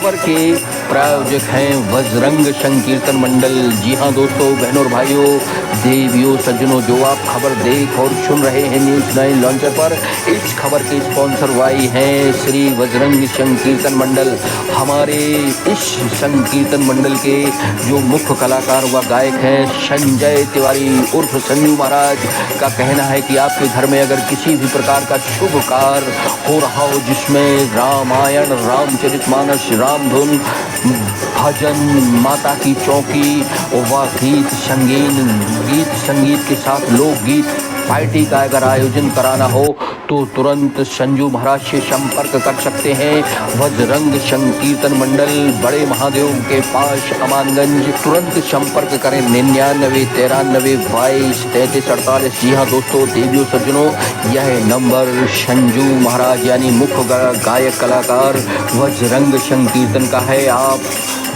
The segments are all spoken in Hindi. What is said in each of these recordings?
खबर के प्रायोजक हैं बजरंग संकीर्तन मंडल। जी हाँ दोस्तों, बहनों और भाइयों, देवियों, सज्जनों, जो आप खबर देख और सुन रहे हैं न्यूज़ 9 लॉन्चर पर, इस खबर के स्पॉन्सर वाई हैं श्री बजरंग संकीर्तन मंडल। हमारे इस संकीर्तन मंडल के जो मुख्य कलाकार व गायक हैं संजय तिवारी उर्फ संजू महाराज का कहना है कि आपके घर में अगर किसी भी प्रकार का शुभ कार्य हो रहा हो, जिसमें रामायण, रामचरितमानस, रामधुन, भजन, माता की चौकी व गीत संगीत के साथ लोकगीत पार्टी का अगर आयोजन कराना हो तो तुरंत संजू महाराज से संपर्क कर सकते हैं। बजरंग संकीर्तन मंडल, बड़े महादेव के पास, अमानगंज। तुरंत संपर्क करें 99 93 22 33 48। जी हाँ दोस्तों, देवियों, सज्जनों, यह नंबर संजू महाराज यानी मुख्य गायक कलाकार बजरंग संकीर्तन का है। आप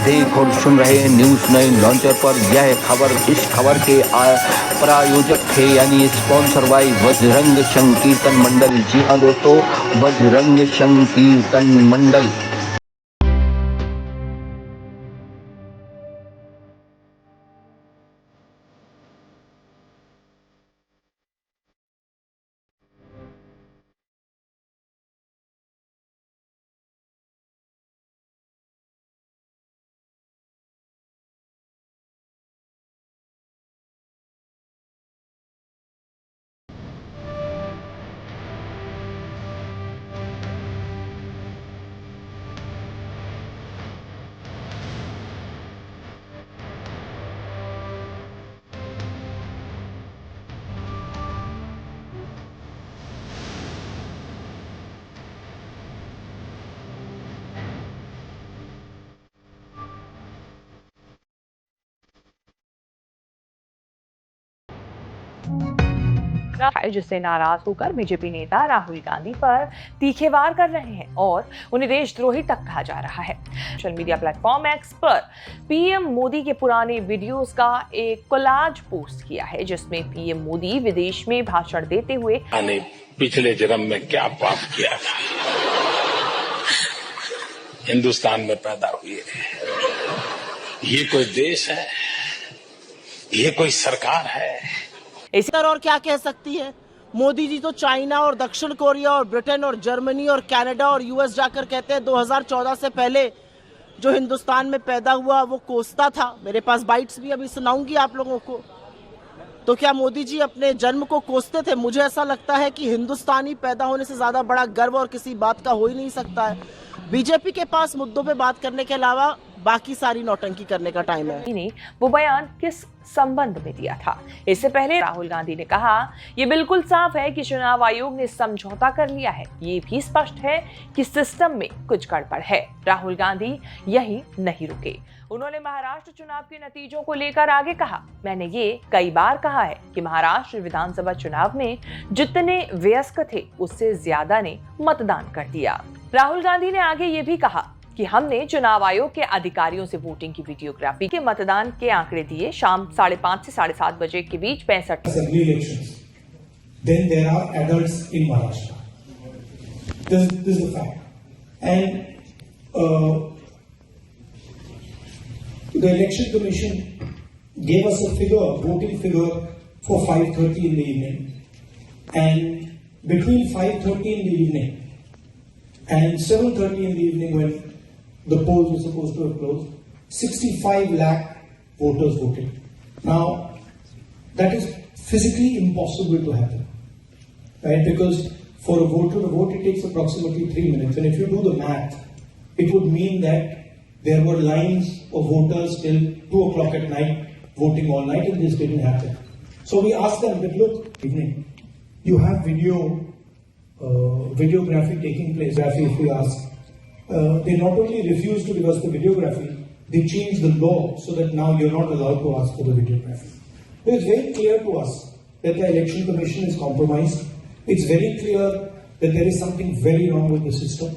देख और सुन रहे हैं न्यूज़ 9 लॉन्चर पर। यह खबर, इस खबर के प्रायोजक थे यानी स्पॉन्सर बाय बजरंग संकीर्तन मंडल। जी हाँ दोस्तों, बजरंग संकीर्तन मंडल। जिससे नाराज होकर बीजेपी नेता राहुल गांधी पर तीखे वार कर रहे हैं और उन्हें देशद्रोही तक कहा जा रहा है। सोशल मीडिया प्लेटफॉर्म एक्स पर पीएम मोदी के पुराने वीडियोस का एक कोलाज पोस्ट किया है, जिसमें पीएम मोदी विदेश में भाषण देते हुए पिछले जन्म में क्या पाप किया था, हिंदुस्तान में पैदा हुए। ये कोई देश है? ये कोई सरकार है? इसी तरह और क्या कह सकती है? मोदी जी तो चाइना और दक्षिण कोरिया और ब्रिटेन और जर्मनी और कनाडा और यूएस जाकर कहते हैं 2014 से पहले जो हिंदुस्तान में पैदा हुआ वो कोसता था। मेरे पास बाइट्स भी अभी सुनाऊंगी आप लोगों को। तो क्या मोदी जी अपने जन्म को कोसते थे? मुझे ऐसा लगता है कि हिंदुस्तानी पैदा होने से ज्यादा बड़ा गर्व और किसी बात का हो ही नहीं सकता है। बीजेपी के पास मुद्दों पे बात करने के अलावा बाकी सारी नौटंकी करने का टाइम है। वो बयान किस संबंध में दिया था? इससे पहले राहुल गांधी ने कहा, ये बिल्कुल साफ है कि चुनाव आयोग ने समझौता कर लिया है। ये भी स्पष्ट है कि सिस्टम में कुछ गड़बड़ है। राहुल गांधी यही नहीं रुके। उन्होंने महाराष्ट्र चुनाव के नतीजों को लेकर आगे कहा, मैंने ये कई बार कहा है कि महाराष्ट्र विधानसभा चुनाव में जितने वयस्क थे उससे ज्यादा ने मतदान कर दिया। राहुल गांधी ने आगे ये भी कहा कि हमने चुनाव आयोग के अधिकारियों से वोटिंग की वीडियोग्राफी के मतदान के आंकड़े दिए। शाम 5:30 से 7:30 बजे के बीच 65 Then there are adults in Maharashtra. This is the fact. And the election commission gave us a figure, voting figure for 5:30 in the evening. And between 5:30 in the evening and 7:30 in the evening, when the polls were supposed to have closed, 65 lakh voters voted. Now, that is physically impossible to happen, right? Because for a voter to vote, it takes approximately 3 minutes. And if you do the math, it would mean that there were lines of voters till 2 o'clock at night voting all night, and this didn't happen. So we asked them that, look, evening, you have videography taking place. If we ask, they not only refused to give us the videography, they changed the law so that now you're not allowed to ask for the videography. So it's very clear to us that the election commission is compromised. It's very clear that there is something very wrong with the system.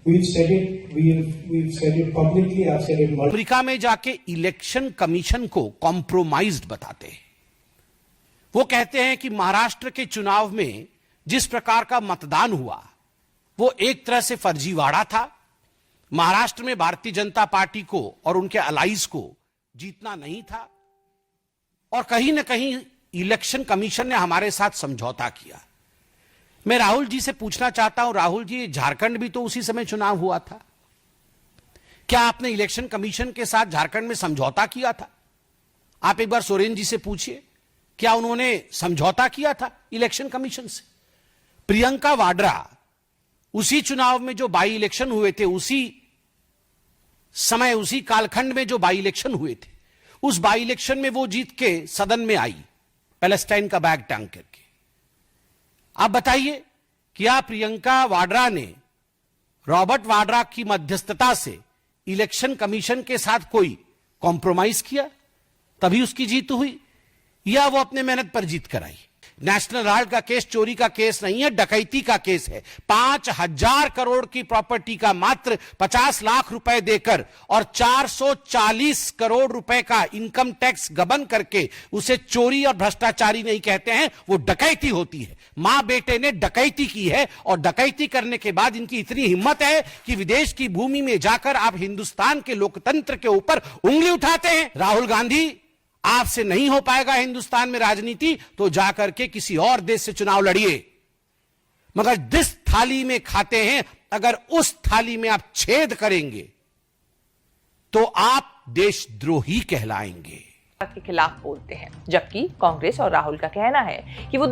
We've said it. We've said it publicly. I've said it multiple. America में जाके इलेक्शन कमीशन को कॉम्प्रोमाइज्ड बताते हैं। वो कहते हैं कि महाराष्ट्र के चुनाव में जिस प्रकार का मतदान हुआ वो एक तरह से फर्जीवाड़ा था महाराष्ट्र में भारतीय जनता पार्टी को और उनके अलाइज को जीतना नहीं था और कहीं ना कहीं इलेक्शन कमीशन ने हमारे साथ समझौता किया। मैं राहुल जी से पूछना चाहता हूं, राहुल जी, झारखंड भी तो उसी समय चुनाव हुआ था, क्या आपने इलेक्शन कमीशन के साथ झारखंड में समझौता किया था? आप एक बार सोरेन जी से पूछिए, क्या उन्होंने समझौता किया था इलेक्शन कमीशन से? प्रियंका वाड्रा उसी चुनाव में जो बाई इलेक्शन हुए थे, उसी समय उसी कालखंड में जो बाई इलेक्शन हुए थे, उस बाई इलेक्शन में वो जीत के सदन में आई पैलेस्टाइन का बैग टांग करके। आप बताइए, क्या प्रियंका वाड्रा ने रॉबर्ट वाड्रा की मध्यस्थता से इलेक्शन कमीशन के साथ कोई कॉम्प्रोमाइज किया तभी उसकी जीत हुई, या वो अपने मेहनत पर जीत कर आई? नेशनल हेराल्ड का केस चोरी का केस नहीं है, डकैती का केस है। 5,000 करोड़ की प्रॉपर्टी का मात्र 50 लाख रुपए देकर और 440 करोड़ रुपए का इनकम टैक्स गबन करके उसे चोरी और भ्रष्टाचारी नहीं कहते हैं, वो डकैती होती है। मां बेटे ने डकैती की है और डकैती करने के बाद इनकी इतनी हिम्मत है कि विदेश की भूमि में जाकर आप हिंदुस्तान के लोकतंत्र के ऊपर उंगली उठाते हैं। राहुल गांधी, आपसे नहीं हो पाएगा हिंदुस्तान में राजनीति, तो जाकर के किसी और देश से चुनाव लड़िए, मगर जिस थाली में खाते हैं अगर उस थाली में आप छेद करेंगे तो आप देशद्रोही कहलाएंगे। के खिलाफ बोलते हैं, जबकि कांग्रेस और राहुल का कहना है कि वो